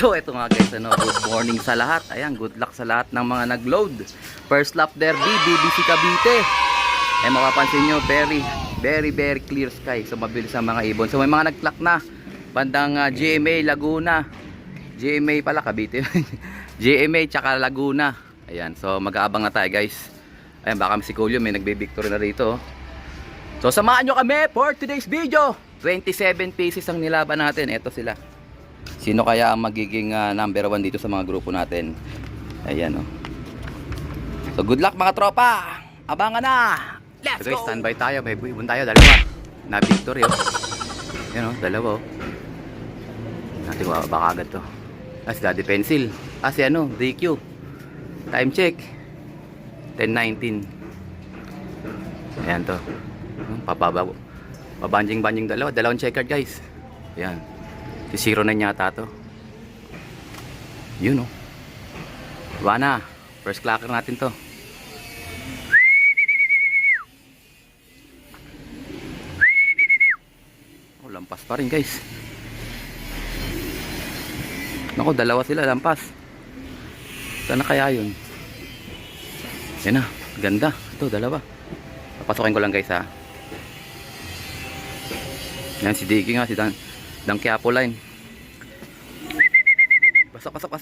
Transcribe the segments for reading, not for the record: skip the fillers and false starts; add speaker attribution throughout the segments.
Speaker 1: So ito nga guys, ano, good morning sa lahat. Ayan, good luck sa lahat ng mga nag-load. First lap derby, BBC Cavite. Eh mapapansin nyo, very clear sky. So mabilis ang mga ibon. So may mga nag-clock na. Bandang GMA Laguna. GMA pala, Cavite. GMA tsaka Laguna. Ayan, so mag-aabang na tayo guys. Ayan, baka si Colio may nagbe-victory na rito. So samahan nyo kami for today's video. 27 pieces ang nilaban natin. Ito sila. Sino kaya ang magiging number 1 dito sa mga grupo natin? Ayan, oh. So good luck mga tropa. Abangan na. Let's go. Standby tayo. May buibon tayo. Dalawa. Na victory, oh. Ayan, oh. Dalawa, oh. Natin ko baka agad to. Si Daddy Pencil. Si ano, DQ. Time check 10:19. Ayan to. Pabanjing-banjing dalawa. Dalawang checkered guys. Ayan. Si 09 yata to. Yun, oh. Wala na. First clacker natin to. Oh, lampas pa rin guys. Naku, dalawa sila lampas. Sana kaya yun? Yan na. Ganda. Ito, dalawa. Papasokin ko lang guys, ha. Yan si Diggy nga. Si Dan Quiapo line. Pasok. Pasok.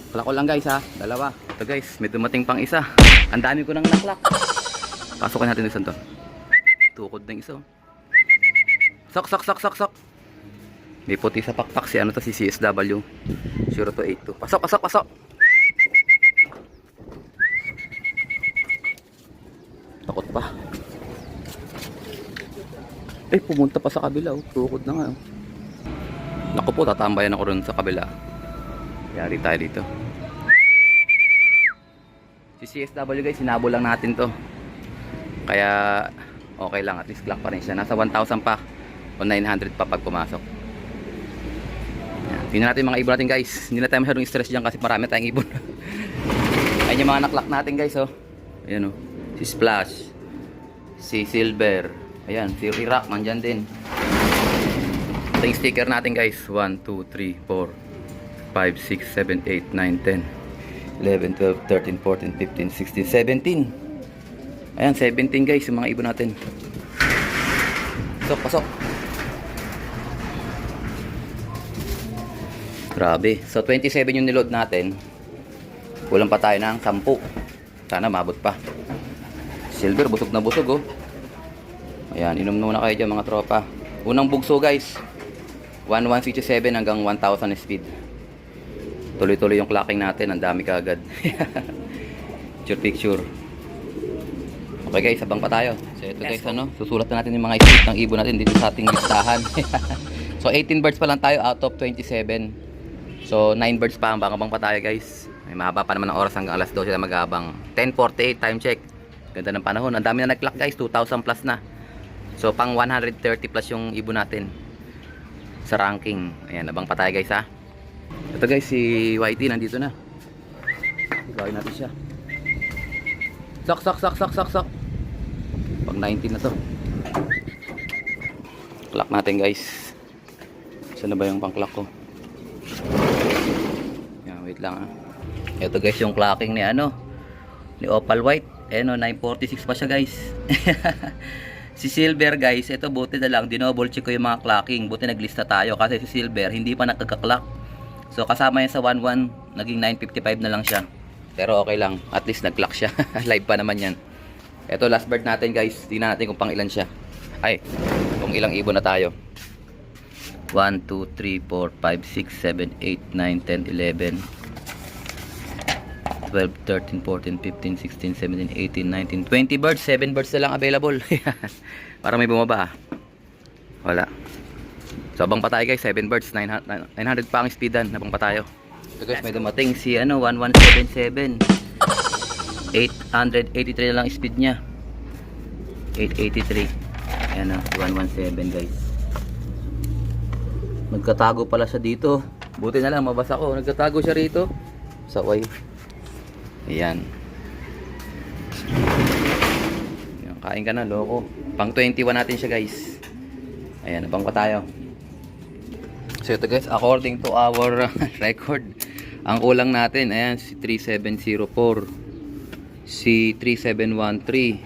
Speaker 1: Klako lang guys, ha. Dalawa. Ito guys, may dumating pang isa. Ang dami ko nang naklak. Pasukin natin yung to. Tukod na isa. Sok. May puti sa pakpak si ano to, si CSW 0282. Pasok. Takot pa. Pumunta pa sa kabila, oh. Tukod na nga, oh. Naku po, tatambayan ako rin sa kabila. Yari tayo dito. Si CSW guys, sinabo lang natin to. Kaya okay lang, at least clock pa rin siya. Nasa 1,000 pa o 900 pa pag pumasok. Tingnan natin mga ibon natin guys. Hindi na tayo masyadong stress dyan kasi marami tayong ibon. Ayan yung mga naklock natin guys, oh. Ayan, oh. Si Splash, si Silver, ayan, si Rirak nandyan din. Ito yung sticker natin guys. 1, 2, 3, 4, 5, 6, 7, 8, 9, 10, 11, 12, 13, 14, 15, 16, 17. Ayan, 17 guys yung mga ibon natin. Pasok. Grabe. So 27 yung niload natin. Kulang pa tayo ng 10. Sana mabot pa. Silver, busog na busog, oh. Ayan, inom muna kayo dyan mga tropa. Unang bugso guys, 1157 hanggang 1000 speed. Tuloy-tuloy yung clocking natin. Ang dami kaagad. Picture. Okay guys, abang pa tayo. So ito guys, ano, susulat na natin yung mga speed ng ibon natin dito sa ating listahan. So 18 birds pa lang tayo out of 27. So 9 birds pa, abang pa tayo guys. May mahaba pa naman ng oras hanggang alas 12 sila mag-aabang. 10:48 time check. Ganda ng panahon. Ang dami na nag-clock guys, 2,000 plus na. So pang 130 plus yung ibon natin sa ranking. Ayan, abang pa tayo guys, ha. Ito guys, si YT nandito na. Ibawin natin siya. Sok. Pang 19 na to. Clock natin guys. Saan na ba yung pang clock ko? Yan, wait lang, ha. Ito guys yung clocking ni ano, ni Opal White. Ano, 9:46 pa siya guys. Si Silver guys, ito buti na lang dinouble check ko yung mga clocking. Buti naglista tayo kasi si Silver hindi pa nakaka-clock. So kasama yan sa 11, naging 9:55 na lang siya. Pero okay lang, at least nag-clock siya. Live pa naman yan. Ito last bird natin guys. Tingnan natin kung pang ilan siya. Ay, kung ilang ibon na tayo. 1, 2, 3, 4, 5, 6, 7, 8, 9, 10, 11, 12, 13, 14, 15, 16, 17, 18, 19, 20 birds. 7 birds na lang available. Para may bumaba, ha. Wala. So abang pa tayo guys, 7 birds, 900 pa ang speedan. Abang pa tayo. Ito guys, may dumating si ano, 1177. 883 na lang speed niya. 883. Ayan, 117 guys. Nagkatago pala siya dito. Buti na lang mabasa ko. Nagkatago siya rito sa way. Ayan. Kain ka na, loko. Pang 21 natin siya, guys. Ayan, abang pa tayo. So ito guys, according to our record, ang kulang natin, ayan, si 3704, si 3713,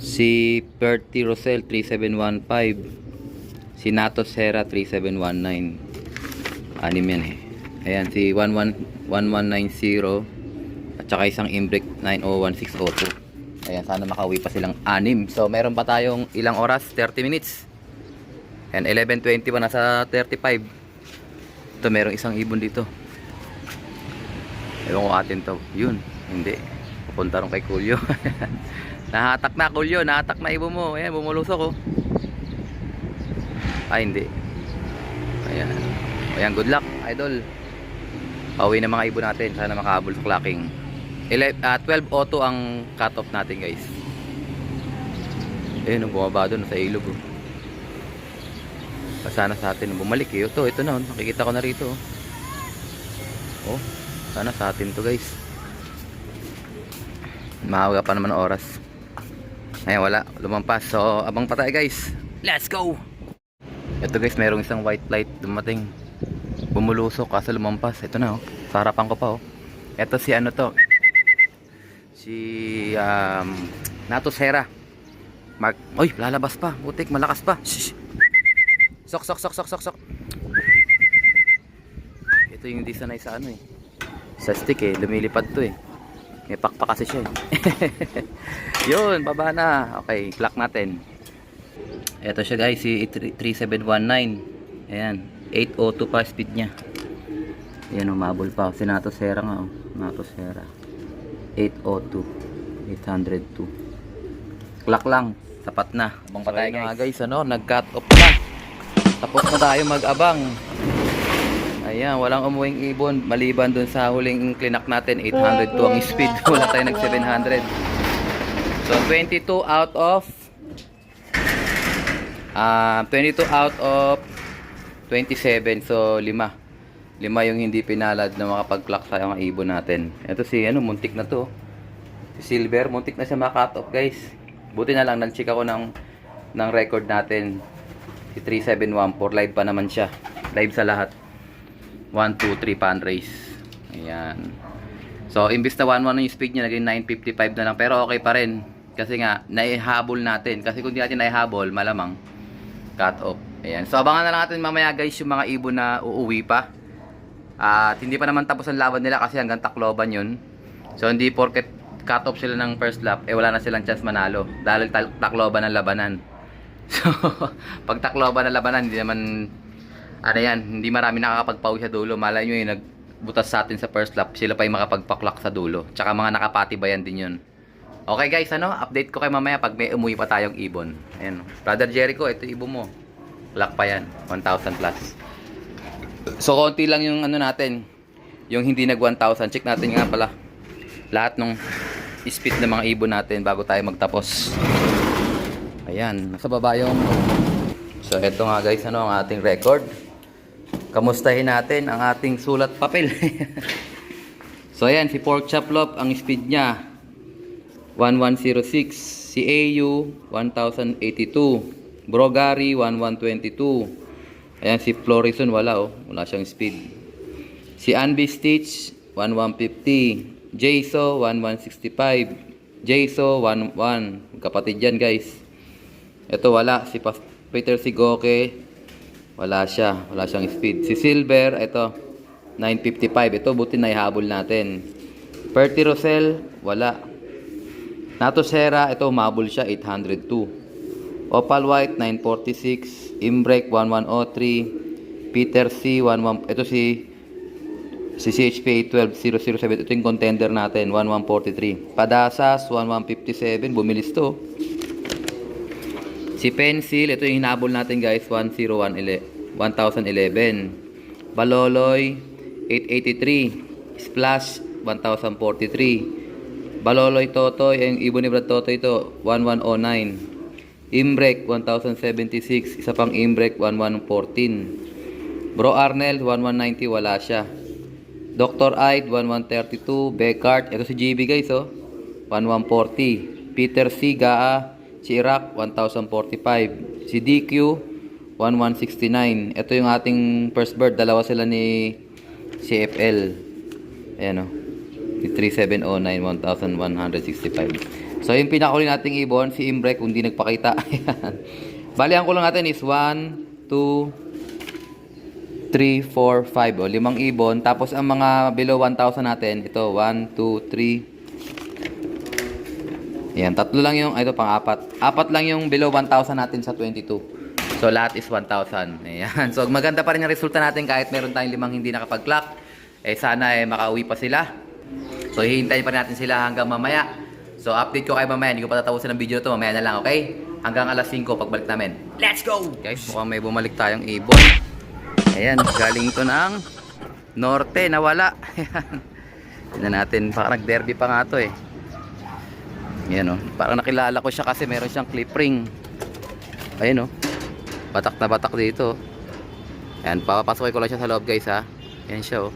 Speaker 1: si Perty Rosel 3715, si Nato Serra 3719. Anim yan eh. Ayan, si 1190 at saka isang Imbrek 901602. Ayan, sana makauwi pa silang anim. So meron pa tayong ilang oras, 30 minutes. And 11:20 pa, nasa 35. Ito, merong isang ibon dito. Ewan ko atin to. Yun, hindi. Pupunta rin kay Kulyo. Nahatak na, Kulyo. Nahatak na ibon mo. Ayan, bumulusok oh. Ay, hindi. Ayan. Ayan, good luck, idol. Pauwi na mga ibon natin. Sana makahabol sa clocking. 12:02 ang cut off natin, guys. Ayun, bumaba doon sa ilog oh. Sana sa atin bumalik eh. Ito na, nakikita ko na rito oh. Sana sa atin to, guys. Maaga pa naman oras. Ayan, wala, lumampas. So abang pa tayo, guys. Let's go. Ito guys, merong isang white light dumating, bumulusok kaso lumampas. Ito na oh, sa harapan ko pa oh. Ito si ano to, si Nato Serra Mark. Oy, lalabas pa, butik, malakas pa. Shhh. Sok. Ito yung hindi sanay sa ano eh, sa stick eh, lumilipad to eh. May pakpak kasi siya eh. Yun, baba na. Okay, clock natin. Ito siya guys, si 3719. Ayan, 802 pa speed niya. Ayan, umabol pa. Si Nato Serra nga oh. Nato Serra 802, 802. Clock lang, sapat na. Abang pa tayo guys. Ano, nag-cut off na. Tapos na tayo mag-abang. Ayan, walang umuwing ibon maliban dun sa huling clinak natin, 802 ang speed. Wala tayo nag 700. So 22 out of 27. So 5 yung hindi pinalad na makapag-clock tayo ng ibon natin. Ito si ano, muntik na to. Si Silver, muntik na siya maka-cut off, guys. Buti na lang nag-check ako ng record natin. Si 3714, live pa naman siya. Live sa lahat. 1, 2, 3 pan race. Ayan. So imbis na 1-1 yung speed niya, naging 955 na lang. Pero okay pa rin. Kasi nga, naihabol natin. Kasi kung di natin naihabol, malamang cut off. Ayan. So abangan na lang natin mamaya guys yung mga ibon na uuwi pa. At hindi pa naman tapos ang laban nila kasi hanggang Tacloban yun. So hindi porket cut off sila ng first lap, eh wala na silang chance manalo. Dahil Tacloban ang labanan. So pag Tacloban ang labanan, hindi naman ano yan, hindi marami nakakapagpawi sa dulo. Malay nyo yung nagbutas sa atin sa first lap, sila pa yung makapagpaklak sa dulo. Tsaka mga nakapatibayan din yun. Okay guys, ano, update ko kayo mamaya pag may umuwi pa tayong ibon. Ayan, Brother Jericho, ito ibon mo. Clock pa yan, 1,000 plus. So konti lang yung ano natin, yung hindi nag 1,000. Check natin nga pala lahat ng speed ng mga ibon natin bago tayo magtapos. Ayan, nasa baba yung... So eto nga guys, ano ang ating record. Kamustahin natin ang ating sulat papel. So ayan, si Pork Chop Lop, ang speed niya 1106, si AU 1082, Brogari 1122. Ayan, si Florison wala oh, wala siyang speed. Si Anby Stitch 1150, Jayso 1165, Jayso 11, kapatid yan guys. Ito wala, si Peter Sigoke wala siyang speed. Si Silver, ito 955, ito buti na ihabol natin. Perty Rosel wala. Nato Serra, ito umabol siya 802. Opal White 946, Imbrek 1103, Peter C 11, ito si CHP 12007, ito yung contender natin 1143. Padasas 1157, bumilis to. Si Pencil, ito yung hinabol natin guys, 1011. Baloloy 883, Splash 1043. Baloloy Totoy, yung ibon ni Brad Totoy ito 1109. Imbrek 1076, isa pang Imbrek 1114. Bro Arnel 1190, wala siya. Dr. Ide 1132, Beckart, ito si GB guys oh 1140. Peter C. Gaa, Chirac 1045, si DQ 1169. Ito yung ating first bird, dalawa sila ni CFL. Ayan o, 3709 1165. So yung pinakuli nating ibon, si Imbrek, kung di nagpakita. Bali ang kulang natin is 1, 2, 3, 4, 5. O, 5 ibon. Tapos ang mga below 1,000 natin, ito 1, 2, 3. Ayan, tatlo lang yung, ito pang apat. Apat lang yung below 1,000 natin sa 22. So lahat is 1,000. Ayan. So maganda pa rin yung resulta natin kahit meron tayong 5 hindi nakapag-clock. Sana makauwi pa sila. So hihintayin pa natin sila hanggang mamaya. So update ko kayo mamaya. Hindi ko pa tatapusin ang video na to. Mamaya na lang, okay? Hanggang alas 5 pagbalik namin. Let's go! Guys, mukhang may bumalik tayong ibon. Ayan, galing ito ng norte. Nawala. Ayan. Tignan natin. Parang nag-derby pa nga to eh. Ayan o. Parang nakilala ko siya kasi meron siyang clip ring. Ayan o. Batak na batak dito. Ayan, papapasukin ko lang siya sa loob guys ha. Ayan siya o.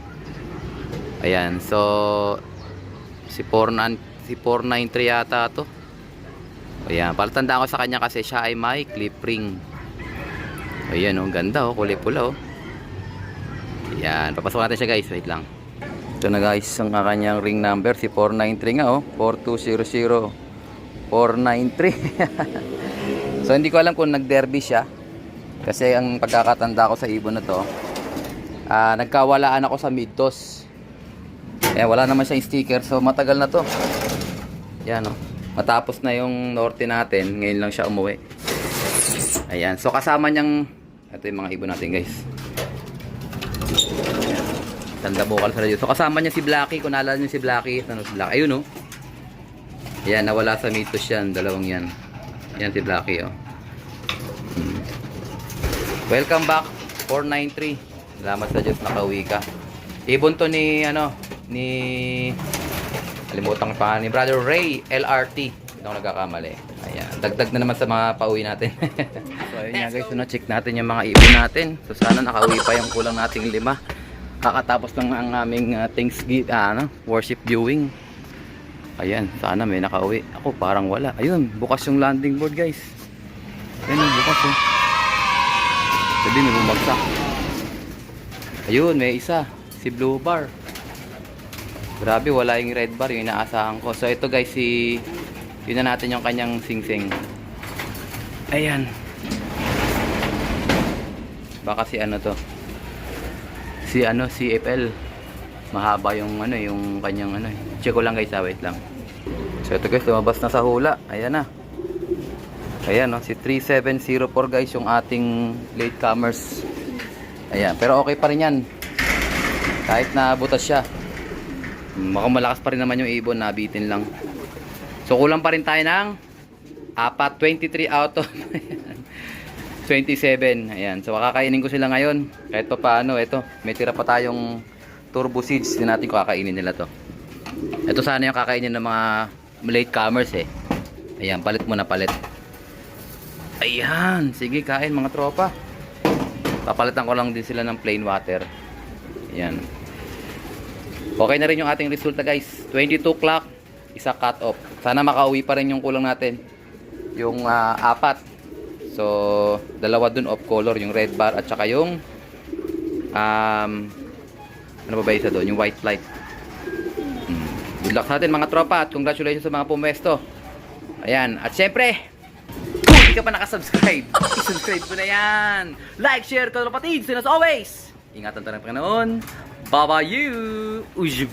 Speaker 1: Ayan, so si 493 yata to. Ayan, palatandaan ko sa kanya kasi siya ay may clip ring. Ayan o, ganda o, kulay pula o. Ayan, papasok natin siya guys, wait lang. Ito na guys, ang kanyang ring number, si 493 nga o, 4200 493. So hindi ko alam kung nag-derby siya. Kasi ang pagkakatanda ko sa ibon na to, nagkawalaan ako sa Midtos. Wala naman siyang sticker, so matagal na to. Yan o. Matapos na yung norte natin, ngayon lang siya umuwi. Ayan, so kasama niyang, ito yung mga ibon natin guys. Tanda bukal sa radyo. So kasama niya si Blacky, kung naalala niyo si Blacky, ano si Blacky? Ayun o. Ayan, nawala sa Midtos yan, dalawang yan. Yan si Blacky o. Welcome back, 493. Salamat sa Diyos, nakauwi ka. Ibon to ni, kalimutan ko pa, ni Brother Ray LRT. Hindi ako nagkakamali. Ayan, dagdag na naman sa mga pauwi natin. So ayun nga guys, check natin yung mga ibon natin. So sana nakauwi pa yung kulang nating 5. Kakatapos lang ang aming Thanksgiving, worship viewing. Ayan, sana may nakauwi. Ako parang wala. Ayun, bukas yung landing board guys. Ayun, bukas oh. Sabi may bumagsak. Ayun, may isa. Si Blue Bar. Grabe, wala yung red bar, yung inaasahan ko. So ito guys, yun na natin yung kanyang sing-sing. Ayan. Baka si ano to. Si CFL. Mahaba yung yung kanyang Check ko lang guys, wait lang. So ito guys, lumabas na sa hula. Ayan na. Ayan si 3704 guys yung ating latecomers. Ayan, pero okay pa rin yan. Kahit na butas siya. Mukhang malakas pa rin naman yung ibon, nabitin lang. So kulang pa rin tayo ng 23 out of 27. Ayan, so kakainin ko sila ngayon. Kahit pa paano, ito, may tira pa tayong turbo seeds. Din natin kakainin nila to. Ito sana yung kakainin ng mga latecomers eh. Ayan, palit muna, palit. Ayan, sige kain mga tropa. Papalitan ko lang din sila ng plain water. Ayan. Okay na rin yung ating resulta guys. 22 o'clock, isa cut off. Sana makauwi pa rin yung kulang natin. Yung 4. So, dalawa dun off color, yung red bar at saka yung ano ba isa doon? Yung white light. Good luck sa atin mga tropa at congratulations sa mga pumesto. Ayan, at syempre, kung hindi ka pa nakasubscribe, i-subscribe ko na yan. Like, share, kalapatids, and as always, ingatan tayo ng Panginoon. Bye-bye you! Ujib!